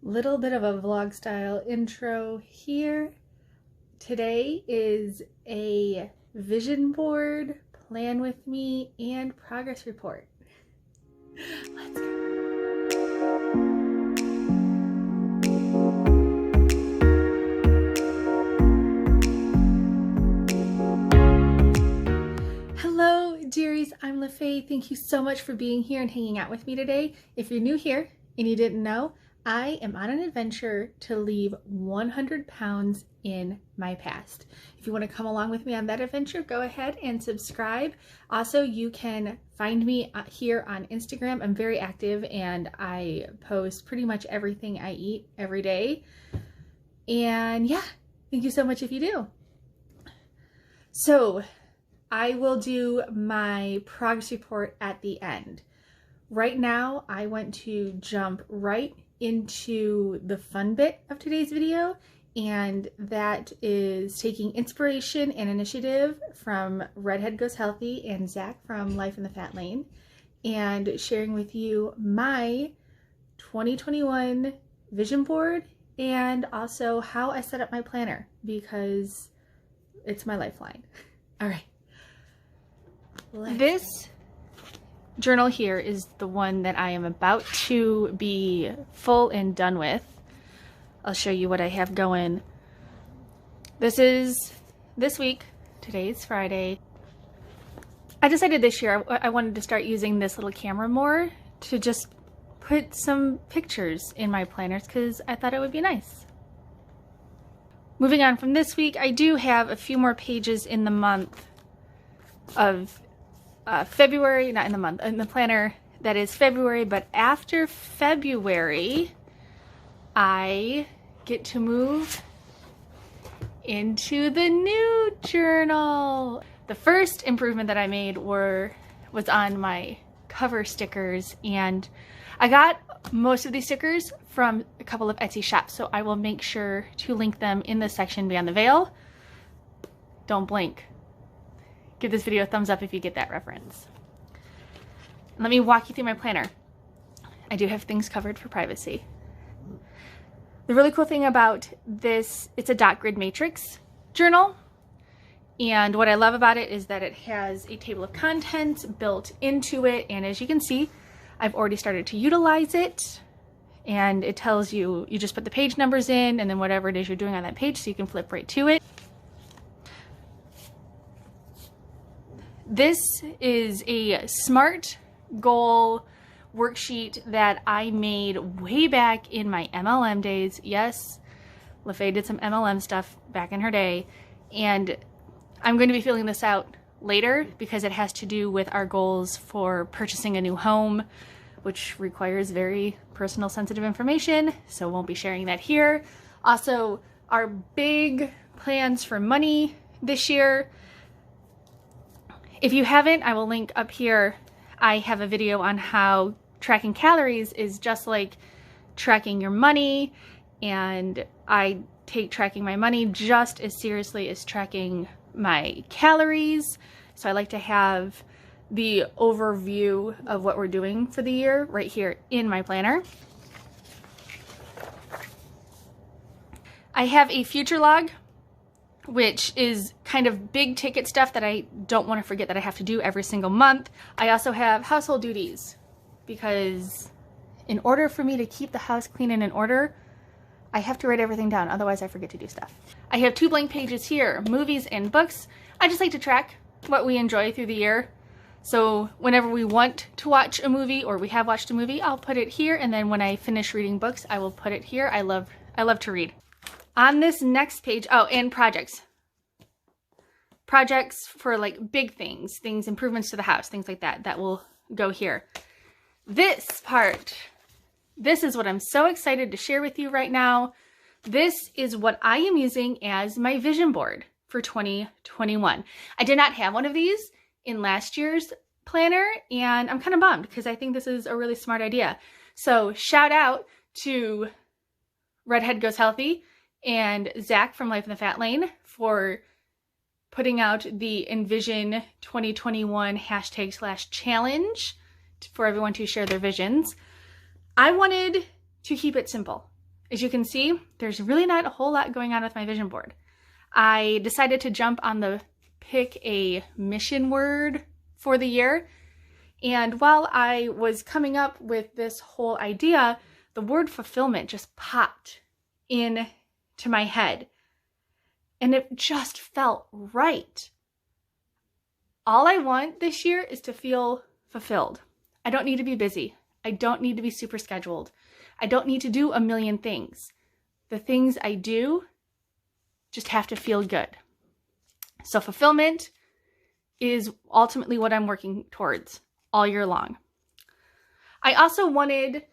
Little bit of a vlog style intro here. Today is a vision board, plan with me, and progress report. Let's go. Hello dearies, I'm LeFae. Thank you so much for being here and hanging out with me today. If you're new here and you didn't know, I am on an adventure to leave 100 pounds in my past. If you want to come along with me on that adventure, go ahead and subscribe. Also, you can find me here on Instagram. I'm very active and I post pretty much everything I eat every day. And yeah, thank you so much if you do. So I will do my progress report at the end. Right now, I want to jump right into the fun bit of today's video, and that is taking inspiration and initiative from Redhead Goes Healthy and Zach from Life in the Fat Lane, and sharing with you my 2021 vision board and also how I set up my planner, because it's my lifeline. All right. This journal here is the one that I am about to be full and done with. I'll show you what I have going. This is this week. Today is Friday. I decided this year I wanted to start using this little camera more to just put some pictures in my planners because I thought it would be nice. Moving on from this week, I do have a few more pages in the month of February, not in the month, in the planner that is February, but after February, I get to move into the new journal. The first improvement that I made was on my cover stickers, and I got most of these stickers from a couple of Etsy shops, so I will make sure to link them in the section beyond the veil. Don't blink. Give this video a thumbs up if you get that reference. Let me walk you through my planner. I do have things covered for privacy. The really cool thing about this, it's a dot grid matrix journal. And what I love about it is that it has a table of contents built into it. And as you can see, I've already started to utilize it. And it tells you, you just put the page numbers in and then whatever it is you're doing on that page so you can flip right to it. This is a SMART goal worksheet that I made way back in my MLM days. Yes, LeFae did some MLM stuff back in her day, and I'm going to be filling this out later because it has to do with our goals for purchasing a new home, which requires very personal, sensitive information, so won't be sharing that here. Also, our big plans for money this year. If you haven't, I will link up here. I have a video on how tracking calories is just like tracking your money, and I take tracking my money just as seriously as tracking my calories. So I like to have the overview of what we're doing for the year right here in my planner. I have a future log, which is kind of big ticket stuff that I don't want to forget that I have to do every single month. I also have household duties because in order for me to keep the house clean and in order, I have to write everything down, otherwise I forget to do stuff. I have 2 blank pages here, movies and books. I just like to track what we enjoy through the year. So whenever we want to watch a movie or we have watched a movie, I'll put it here, and then when I finish reading books, I will put it here. I love to read. On this next page, oh, and projects. Projects for like big things, improvements to the house, things like that, that will go here. This part, this is what I'm so excited to share with you right now. This is what I am using as my vision board for 2021. I did not have one of these in last year's planner, and I'm kind of bummed because I think this is a really smart idea. So shout out to Redhead Goes Healthy and Zach from Life in the Fat Lane for putting out the Envision 2021 #challenge for everyone to share their visions. I wanted to keep it simple. As you can see, there's really not a whole lot going on with my vision board. I decided to jump on the pick a mission word for the year. And while I was coming up with this whole idea, the word fulfillment just popped into my head. And it just felt right. All I want this year is to feel fulfilled. I don't need to be busy. I don't need to be super scheduled. I don't need to do a million things. The things I do just have to feel good. So fulfillment is ultimately what I'm working towards all year long. I also wanted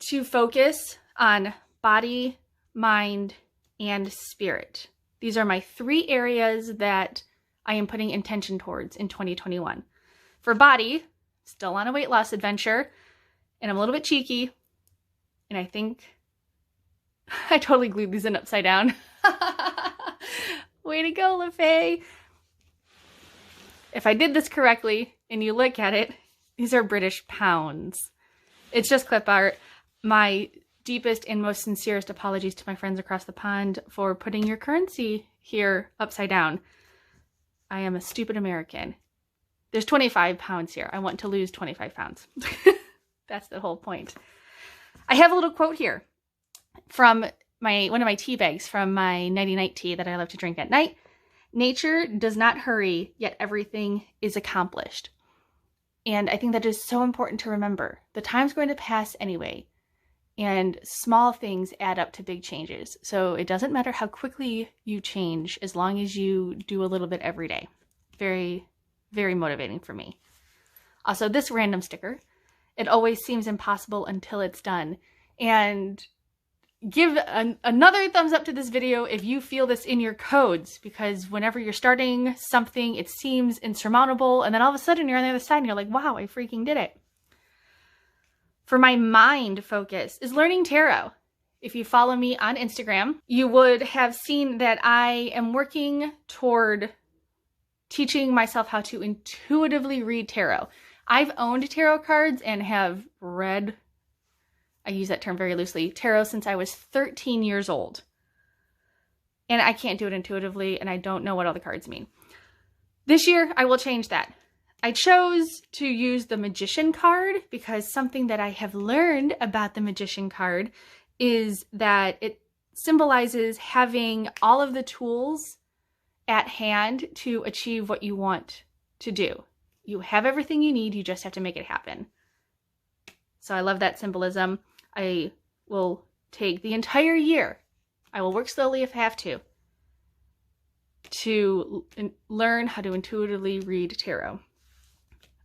to focus on body, mind, and spirit. These are my 3 areas that I am putting intention towards in 2021. For body, still on a weight loss adventure, and I'm a little bit cheeky, and I think I totally glued these in upside down. Way to go, LeFae. If I did this correctly and you look at it, these are British pounds. It's just clip art. My deepest and most sincerest apologies to my friends across the pond for putting your currency here upside down. I am a stupid American. There's 25 pounds here. I want to lose 25 pounds. That's the whole point. I have a little quote here from one of my tea bags from my nighty-night tea that I love to drink at night. Nature does not hurry, yet everything is accomplished. And I think that is so important to remember. The time's going to pass anyway, and small things add up to big changes. So it doesn't matter how quickly you change as long as you do a little bit every day. Very, very motivating for me. Also, this random sticker, it always seems impossible until it's done. And give another thumbs up to this video if you feel this in your codes, because whenever you're starting something, it seems insurmountable, and then all of a sudden you're on the other side and you're like, wow, I freaking did it. For my mind focus is learning tarot. If you follow me on Instagram, you would have seen that I am working toward teaching myself how to intuitively read tarot. I've owned tarot cards and have read, I use that term very loosely, tarot since I was 13 years old. And I can't do it intuitively, and I don't know what all the cards mean. This year, I will change that. I chose to use the Magician card because something that I have learned about the Magician card is that it symbolizes having all of the tools at hand to achieve what you want to do. You have everything you need, you just have to make it happen. So I love that symbolism. I will take the entire year, I will work slowly if I have to learn how to intuitively read tarot.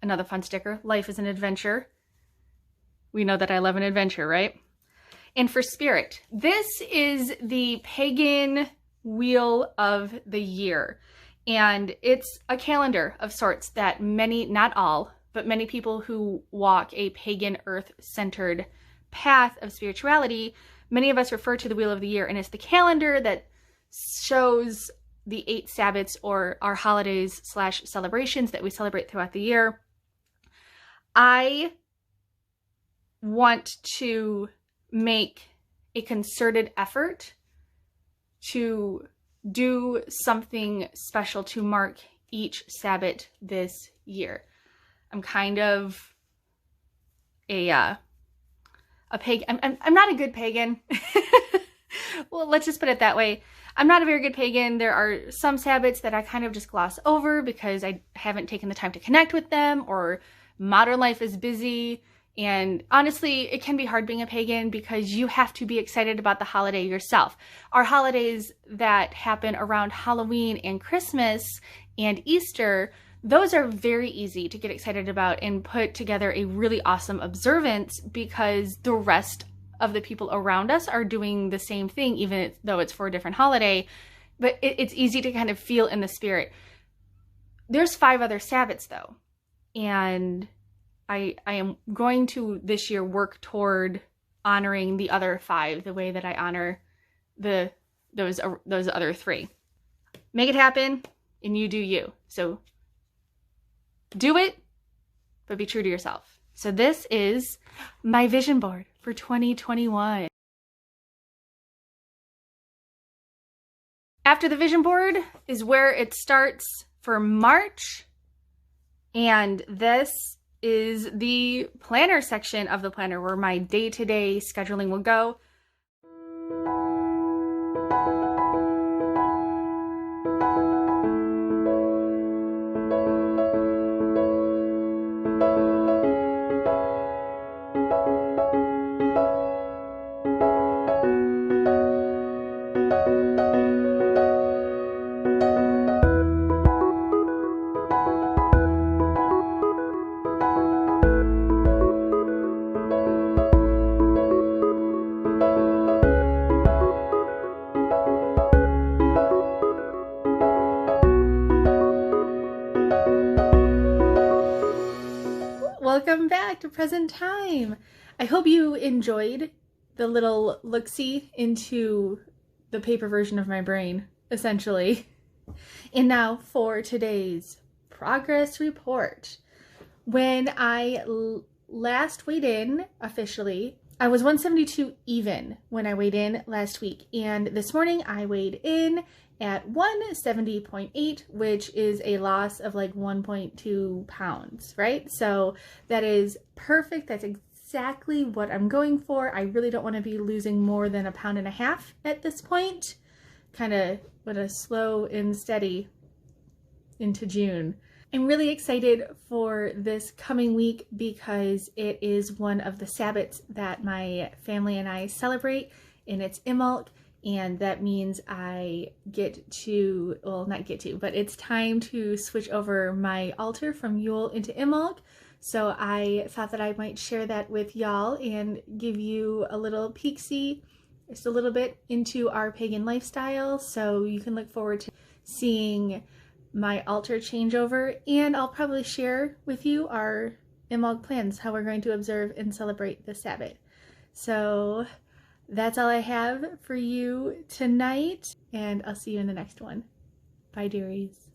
Another fun sticker, life is an adventure. We know that I love an adventure, right? And for spirit, this is the pagan wheel of the year. And it's a calendar of sorts that many, not all, but many people who walk a pagan earth-centered path of spirituality, many of us refer to the wheel of the year, and it's the calendar that shows the 8 Sabbats, or our holidays / celebrations that we celebrate throughout the year. I want to make a concerted effort to do something special to mark each Sabbat this year. I'm kind of a pagan. I'm not a good pagan. Well, let's just put it that way. I'm not a very good pagan. There are some Sabbats that I kind of just gloss over because I haven't taken the time to connect with them, or modern life is busy. And honestly, it can be hard being a pagan because you have to be excited about the holiday yourself. Our holidays that happen around Halloween and Christmas and Easter, those are very easy to get excited about and put together a really awesome observance because the rest of the people around us are doing the same thing, even though it's for a different holiday. But it's easy to kind of feel in the spirit. There's 5 other Sabbats though, and I am going to this year work toward honoring the other 5 the way that I honor those other 3. Make it happen, and you do you. So do it, but be true to yourself. So this is my vision board for 2021. After the vision board is where it starts for March. And this is the planner section of the planner where my day-to-day scheduling will go. Welcome back to present time. I hope you enjoyed the little look-see into the paper version of my brain, essentially. And now for today's progress report. When I last weighed in officially, I was 172 even when I weighed in last week. And this morning I weighed in at 170.8, which is a loss of like 1.2 pounds, right? So that is perfect. That's exactly what I'm going for. I really don't want to be losing more than 1.5 pounds at this point. Kind of with a slow and steady into June. I'm really excited for this coming week because it is one of the Sabbats that my family and I celebrate, and it's Imbolc. And that means I get to, well, not get to, but it's time to switch over my altar from Yule into Imbolc. So I thought that I might share that with y'all and give you a little peek-see, just a little bit into our pagan lifestyle. So you can look forward to seeing my altar changeover. And I'll probably share with you our Imbolc plans, how we're going to observe and celebrate the Sabbat. So that's all I have for you tonight, and I'll see you in the next one. Bye, dearies.